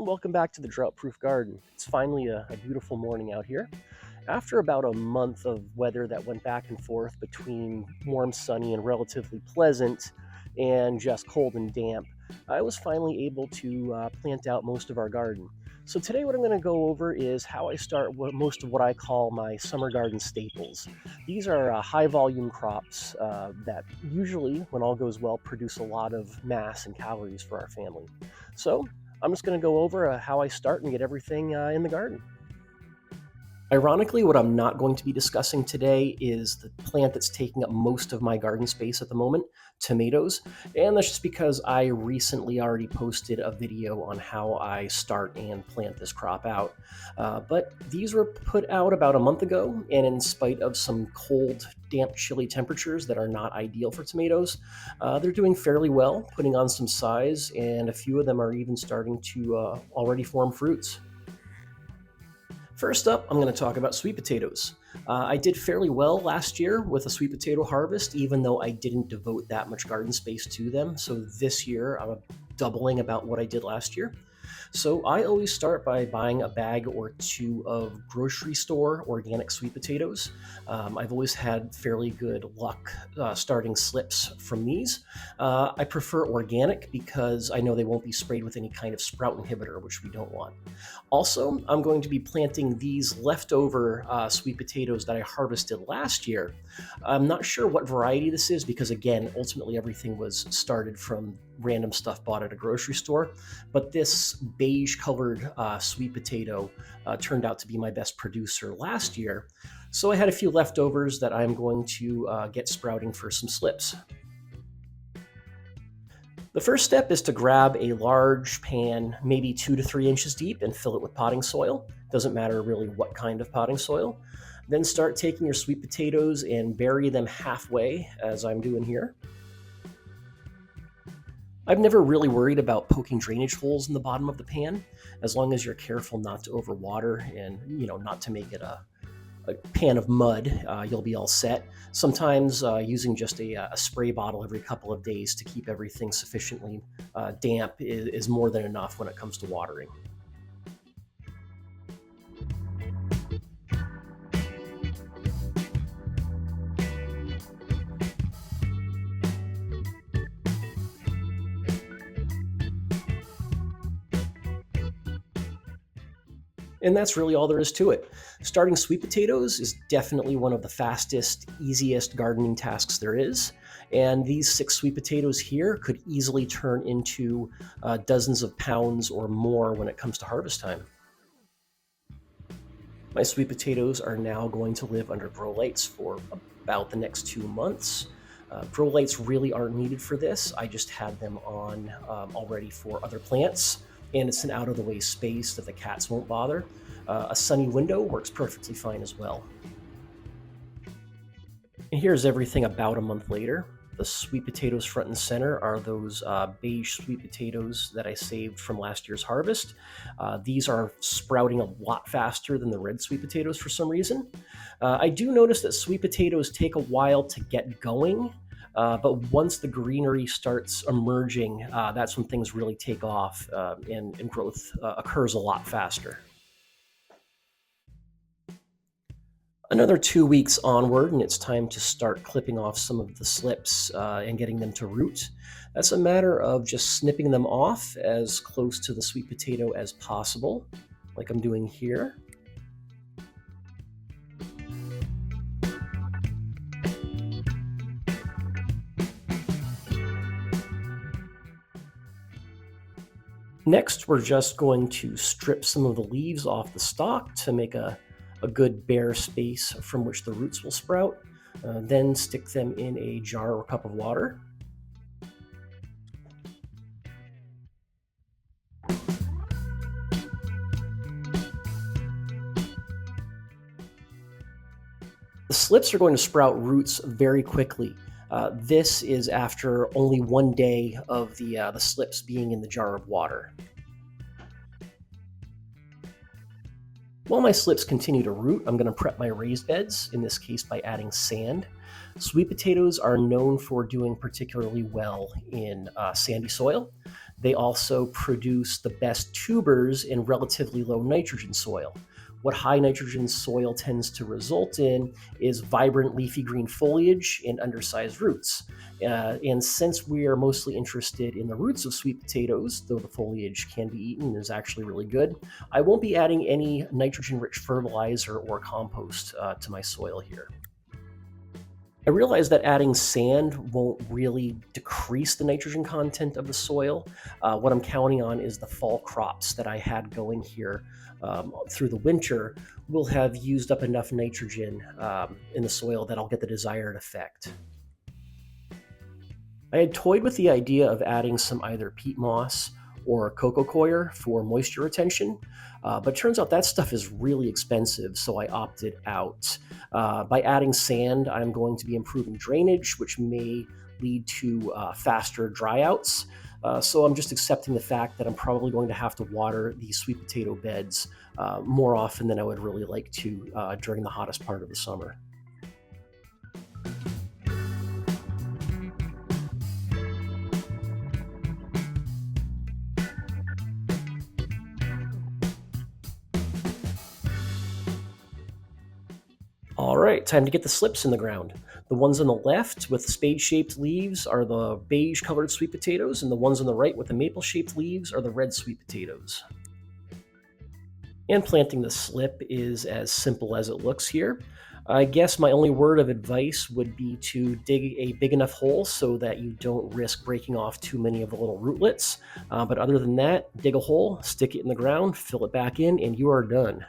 and welcome back to the Drought Proof Garden. It's finally a beautiful morning out here. After about a month of weather that went back and forth between warm, sunny, and relatively pleasant, and just cold and damp, I was finally able to plant out most of our garden. So today what I'm going to go over is how I start most of what I call my summer garden staples. These are high volume crops that usually, when all goes well, produce a lot of mass and calories for our family. So I'm just going to go over how I start and get everything in the garden. Ironically, what I'm not going to be discussing today is the plant that's taking up most of my garden space at the moment, tomatoes. And that's just because I recently already posted a video on how I start and plant this crop out. But these were put out about a month ago, and in spite of some cold, damp, chilly temperatures that are not ideal for tomatoes, they're doing fairly well, putting on some size, and a few of them are even starting to already form fruits. First up, I'm going to talk about sweet potatoes. I did fairly well last year with a sweet potato harvest, even though I didn't devote that much garden space to them. So this year, I'm doubling about what I did last year. So I always start by buying a bag or two of grocery store organic sweet potatoes. I've always had fairly good luck starting slips from these. I prefer organic because I know they won't be sprayed with any kind of sprout inhibitor, which we don't want. Also, I'm going to be planting these leftover sweet potatoes that I harvested last year. I'm not sure what variety this is because, again, ultimately everything was started from random stuff bought at a grocery store. But this beige colored sweet potato turned out to be my best producer last year. So I had a few leftovers that I'm going to get sprouting for some slips. The first step is to grab a large pan, maybe 2 to 3 inches deep, and fill it with potting soil. Doesn't matter really what kind of potting soil. Then start taking your sweet potatoes and bury them halfway, as I'm doing here. I've never really worried about poking drainage holes in the bottom of the pan, as long as you're careful not to overwater and, not to make it a pan of mud, you'll be all set. Sometimes using just a spray bottle every couple of days to keep everything sufficiently damp is more than enough when it comes to watering. And that's really all there is to it. Starting sweet potatoes is definitely one of the fastest, easiest gardening tasks there is. And these 6 sweet potatoes here could easily turn into dozens of pounds or more when it comes to harvest time. My sweet potatoes are now going to live under grow lights for about the next 2 months. Grow lights really aren't needed for this. I just had them on already for other plants, and it's an out-of-the-way space that the cats won't bother. A sunny window works perfectly fine as well. And here's everything about a month later. The sweet potatoes front and center are those beige sweet potatoes that I saved from last year's harvest. These are sprouting a lot faster than the red sweet potatoes for some reason. I do notice that sweet potatoes take a while to get going, but once the greenery starts emerging, that's when things really take off and growth occurs a lot faster. Another 2 weeks onward, and it's time to start clipping off some of the slips and getting them to root. That's a matter of just snipping them off as close to the sweet potato as possible, like I'm doing here. Next, we're just going to strip some of the leaves off the stalk to make a good bare space from which the roots will sprout. Then stick them in a jar or cup of water. The slips are going to sprout roots very quickly. This is after only 1 day of the slips being in the jar of water. While my slips continue to root, I'm going to prep my raised beds, in this case by adding sand. Sweet potatoes are known for doing particularly well in sandy soil. They also produce the best tubers in relatively low nitrogen soil. What high nitrogen soil tends to result in is vibrant leafy green foliage and undersized roots. And since we are mostly interested in the roots of sweet potatoes, though the foliage can be eaten and is actually really good, I won't be adding any nitrogen-rich fertilizer or compost to my soil here. I realize that adding sand won't really decrease the nitrogen content of the soil. What I'm counting on is the fall crops that I had going here through the winter will have used up enough nitrogen in the soil that I'll get the desired effect. I had toyed with the idea of adding some either peat moss or coco coir for moisture retention, but it turns out that stuff is really expensive, so I opted out. By adding sand, I'm going to be improving drainage, which may lead to faster dryouts. So I'm just accepting the fact that I'm probably going to have to water these sweet potato beds more often than I would really like to during the hottest part of the summer. All right, time to get the slips in the ground. The ones on the left with spade-shaped leaves are the beige-colored sweet potatoes, and the ones on the right with the maple-shaped leaves are the red sweet potatoes. And planting the slip is as simple as it looks here. I guess my only word of advice would be to dig a big enough hole so that you don't risk breaking off too many of the little rootlets. But other than that, dig a hole, stick it in the ground, fill it back in, and you are done.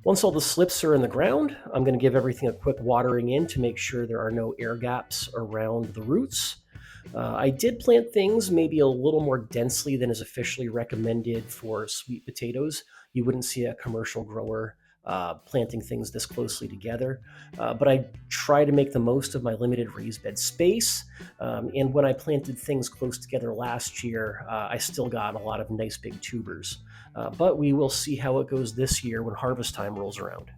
Once all the slips are in the ground, I'm going to give everything a quick watering in to make sure there are no air gaps around the roots. I did plant things maybe a little more densely than is officially recommended for sweet potatoes. You wouldn't see a commercial grower planting things this closely together, but I try to make the most of my limited raised bed space. And when I planted things close together last year, I still got a lot of nice big tubers. But we will see how it goes this year when harvest time rolls around.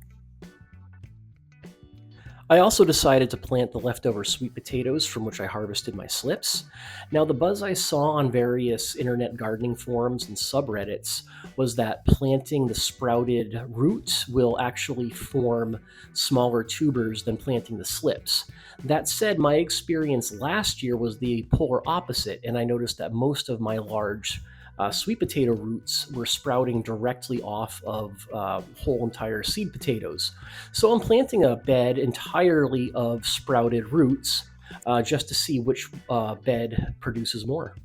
I also decided to plant the leftover sweet potatoes from which I harvested my slips. Now, the buzz I saw on various internet gardening forums and subreddits was that planting the sprouted roots will actually form smaller tubers than planting the slips. That said, my experience last year was the polar opposite, and I noticed that most of my large sweet potato roots were sprouting directly off of whole entire seed potatoes. So I'm planting a bed entirely of sprouted roots just to see which bed produces more.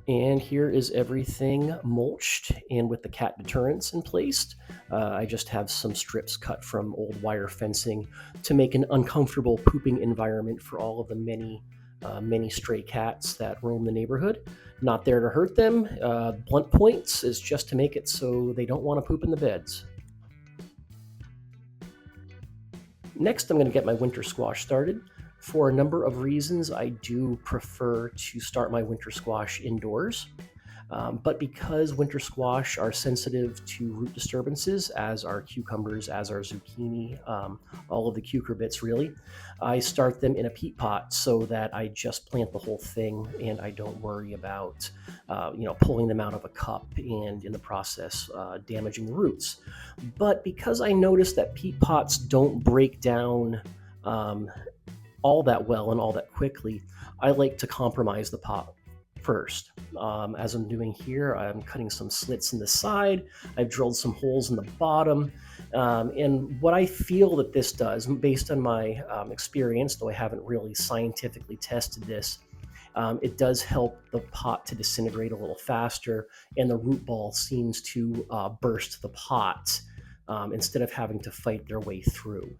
And here is everything mulched and with the cat deterrents in place. I just have some strips cut from old wire fencing to make an uncomfortable pooping environment for all of the many stray cats that roam the neighborhood. Not there to hurt them. Blunt points is just to make it so they don't want to poop in the beds. Next, I'm going to get my winter squash started. For a number of reasons, I do prefer to start my winter squash indoors. But because winter squash are sensitive to root disturbances, as are cucumbers, as are zucchini, all of the cucurbits really, I start them in a peat pot so that I just plant the whole thing and I don't worry about, pulling them out of a cup and in the process damaging the roots. But because I noticed that peat pots don't break down um, all that well and all that quickly, I like to compromise the pot first. As I'm doing here, I'm cutting some slits in the side. I've drilled some holes in the bottom. And what I feel that this does, based on my experience, though I haven't really scientifically tested this, it does help the pot to disintegrate a little faster, and the root ball seems to burst the pot instead of having to fight their way through.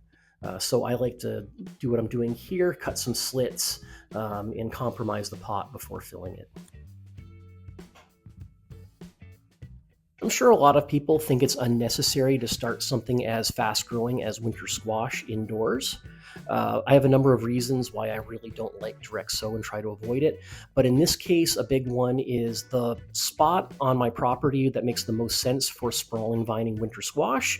So I like to do what I'm doing here, cut some slits, and compromise the pot before filling it. I'm sure a lot of people think it's unnecessary to start something as fast growing as winter squash indoors. I have a number of reasons why I really don't like direct sow and try to avoid it. But in this case, a big one is the spot on my property that makes the most sense for sprawling vining winter squash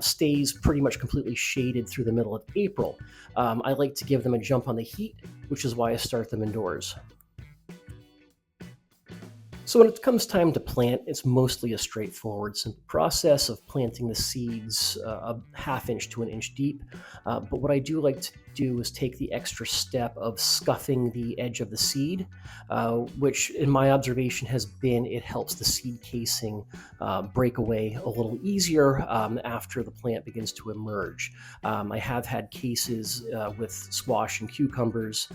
stays pretty much completely shaded through the middle of April. I like to give them a jump on the heat, which is why I start them indoors. So when it comes time to plant, it's mostly a straightforward, simple process of planting the seeds a half inch to an inch deep. But what I do like to do is take the extra step of scuffing the edge of the seed, which in my observation has been it helps the seed casing break away a little easier after the plant begins to emerge. I have had cases with squash and cucumbers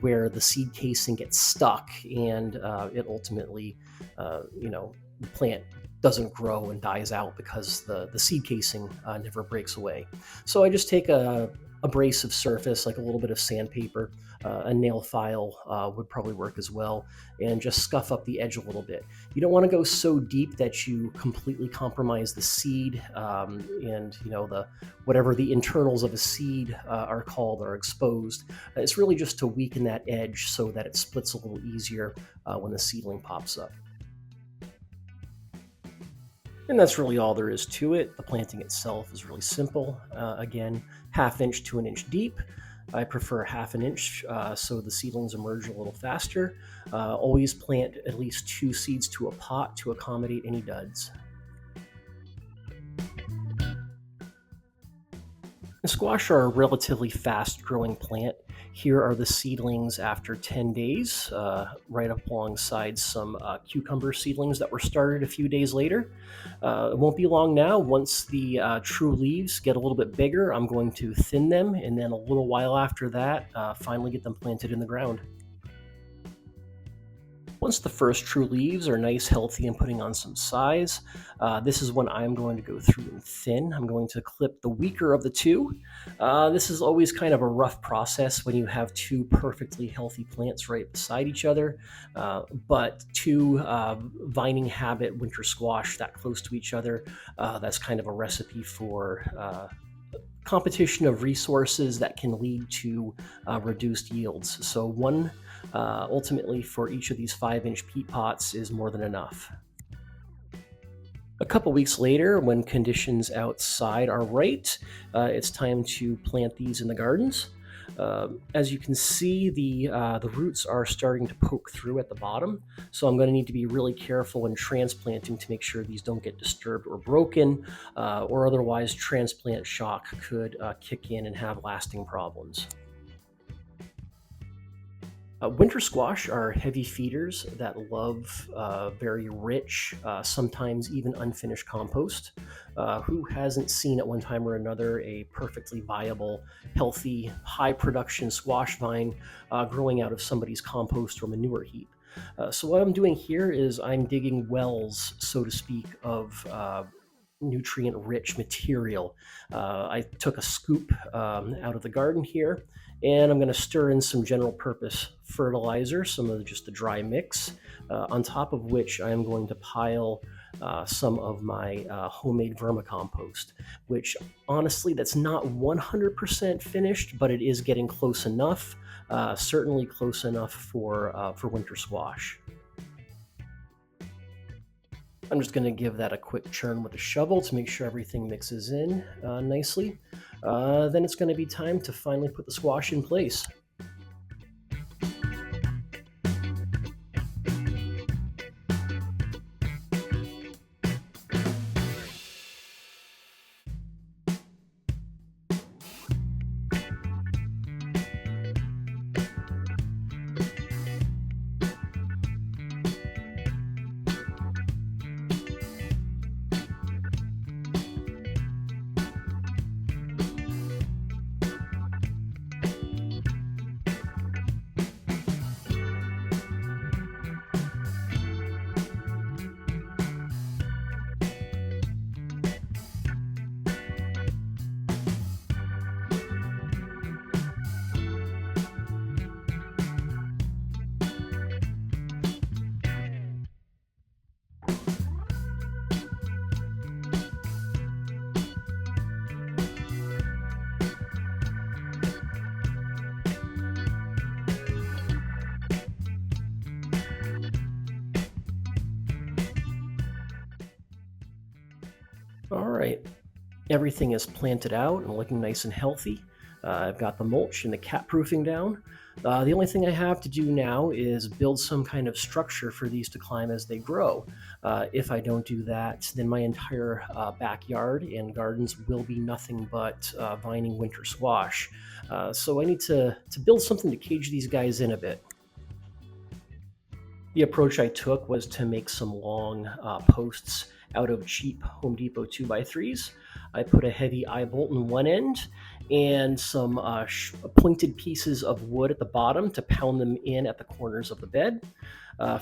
where the seed casing gets stuck and it ultimately, the plant doesn't grow and dies out because the seed casing never breaks away. So I just take a abrasive surface, like a little bit of sandpaper, a nail file would probably work as well, and just scuff up the edge a little bit. You don't want to go so deep that you completely compromise the seed, and the whatever the internals of a seed are called are exposed. It's really just to weaken that edge so that it splits a little easier when the seedling pops up. And that's really all there is to it. The planting itself is really simple. Again, half inch to an inch deep. I prefer half an inch so the seedlings emerge a little faster. Always plant at least 2 seeds to a pot to accommodate any duds. And squash are a relatively fast growing plant. Here are the seedlings after 10 days, right up alongside some cucumber seedlings that were started a few days later. It won't be long now. Once the true leaves get a little bit bigger, I'm going to thin them, and then a little while after that, finally get them planted in the ground. Once the first true leaves are nice, healthy, and putting on some size, this is when I'm going to go through and thin. I'm going to clip the weaker of the two. This is always kind of a rough process when you have two perfectly healthy plants right beside each other, but two vining habit winter squash that close to each other, that's kind of a recipe for competition of resources that can lead to reduced yields. So one ultimately for each of these 5-inch peat pots is more than enough. A couple weeks later, when conditions outside are right, it's time to plant these in the gardens. As you can see, the roots are starting to poke through at the bottom, so I'm going to need to be really careful when transplanting to make sure these don't get disturbed or broken, or otherwise transplant shock could kick in and have lasting problems. Winter squash are heavy feeders that love very rich, sometimes even unfinished compost. Who hasn't seen at one time or another a perfectly viable, healthy, high production squash vine growing out of somebody's compost or manure heap? So, what I'm doing here is I'm digging wells, so to speak, of nutrient rich material. I took a scoop out of the garden here, and I'm going to stir in some general purpose fertilizer, some of just the dry mix, on top of which I'm going to pile some of my homemade vermicompost, which honestly, that's not 100% finished, but it is getting close enough, certainly close enough for winter squash. I'm just going to give that a quick churn with a shovel to make sure everything mixes in nicely. Then it's going to be time to finally put the squash in place. All right, everything is planted out and looking nice and healthy. I've got the mulch and the cat proofing down. The only thing I have to do now is build some kind of structure for these to climb as they grow. If I don't do that, then my entire backyard and gardens will be nothing but vining winter squash. So I need to build something to cage these guys in a bit. The approach I took was to make some long posts out of cheap Home Depot 2x3s. I put a heavy eye bolt in one end and some pointed pieces of wood at the bottom to pound them in at the corners of the bed.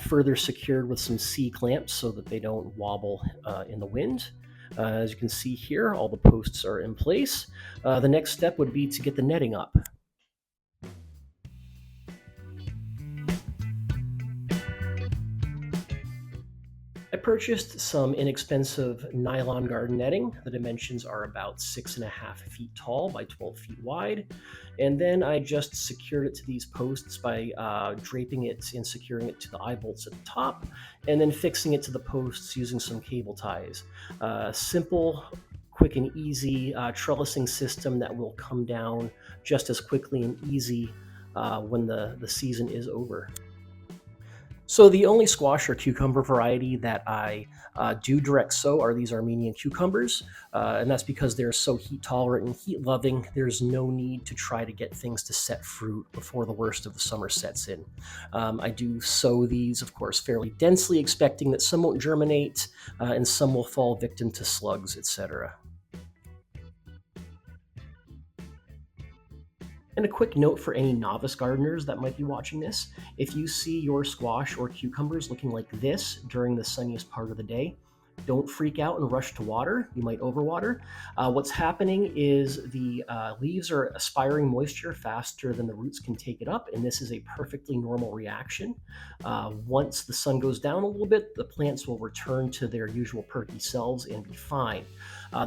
Further secured with some C-clamps so that they don't wobble in the wind. As you can see here, all the posts are in place. The next step would be to get the netting up. I purchased some inexpensive nylon garden netting. The dimensions are about 6.5 feet tall by 12 feet wide. And then I just secured it to these posts by draping it and securing it to the eye bolts at the top, and then fixing it to the posts using some cable ties. Simple, quick and easy trellising system that will come down just as quickly and easy when the season is over. So the only squash or cucumber variety that I do direct sow are these Armenian cucumbers, and that's because they're so heat tolerant and heat loving. There's no need to try to get things to set fruit before the worst of the summer sets in. I do sow these, of course, fairly densely, expecting that some won't germinate and some will fall victim to slugs, etc. And a quick note for any novice gardeners that might be watching this: if you see your squash or cucumbers looking like this during the sunniest part of the day, don't freak out and rush to water. You might overwater. What's happening is the leaves are aspiring moisture faster than the roots can take it up, and this is a perfectly normal reaction. Once the sun goes down a little bit, the plants will return to their usual perky selves and be fine.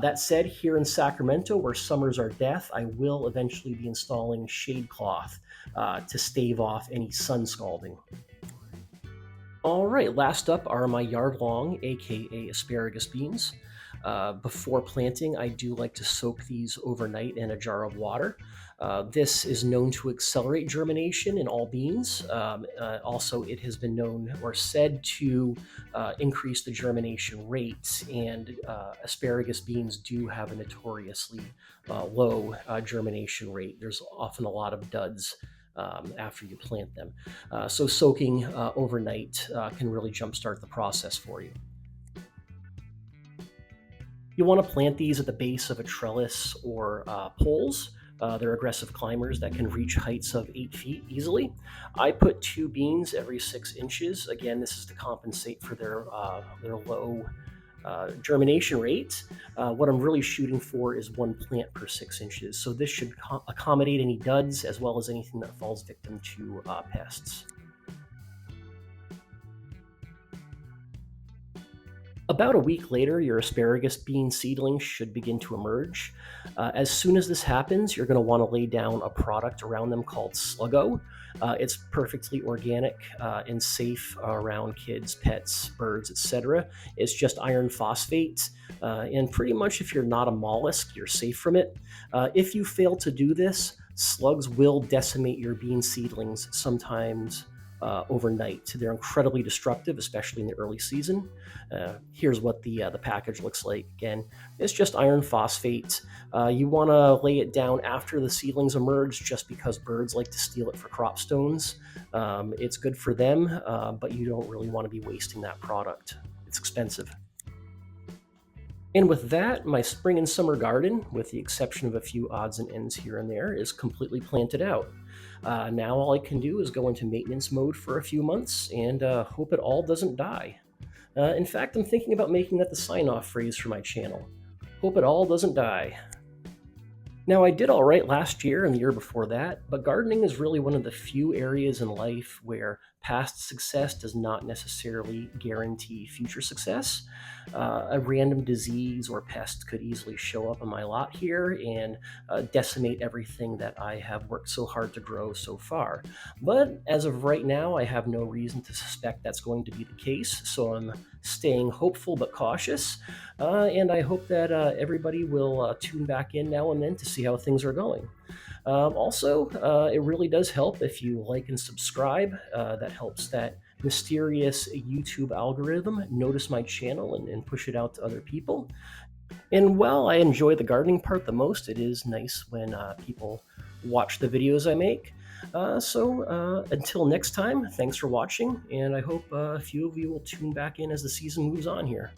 That said, here in Sacramento, where summers are death, I will eventually be installing shade cloth to stave off any sun scalding. All right, last up are my Yardlong, aka asparagus beans. Before planting, I do like to soak these overnight in a jar of water. This is known to accelerate germination in all beans. Also, it has been known or said to increase the germination rate, and asparagus beans do have a notoriously low germination rate. There's often a lot of duds after you plant them. So soaking overnight can really jumpstart the process for you. You want to plant these at the base of a trellis or poles. They're aggressive climbers that can reach heights of 8 feet easily. I put 2 beans every 6 inches. Again, this is to compensate for their low germination rate. What I'm really shooting for is 1 plant per 6 inches. So this should accommodate any duds as well as anything that falls victim to pests. About a week later, your asparagus bean seedlings should begin to emerge. As soon as this happens, you're going to want to lay down a product around them called Sluggo. It's perfectly organic and safe around kids, pets, birds, etc. It's just iron phosphate. And pretty much if you're not a mollusk, you're safe from it. If you fail to do this, slugs will decimate your bean seedlings sometimes overnight. They're incredibly destructive, especially in the early season. Here's what the package looks like. Again, it's just iron phosphate. You want to lay it down after the seedlings emerge, just because birds like to steal it for crop stones. It's good for them, but you don't really want to be wasting that product. It's expensive. And with that, my spring and summer garden, with the exception of a few odds and ends here and there, is completely planted out. Now all I can do is go into maintenance mode for a few months and hope it all doesn't die. In fact, I'm thinking about making that the sign-off phrase for my channel. Hope it all doesn't die. Now, I did all right last year and the year before that, but gardening is really one of the few areas in life where past success does not necessarily guarantee future success. A random disease or pest could easily show up on my lot here and decimate everything that I have worked so hard to grow so far. But as of right now, I have no reason to suspect that's going to be the case, so I'm staying hopeful but cautious. And I hope that everybody will tune back in now and then to see how things are going. Also, it really does help if you like and subscribe. That helps that mysterious YouTube algorithm notice my channel and push it out to other people. And while I enjoy the gardening part the most, it is nice when people watch the videos I make. So until next time, thanks for watching, and I hope a few of you will tune back in as the season moves on here.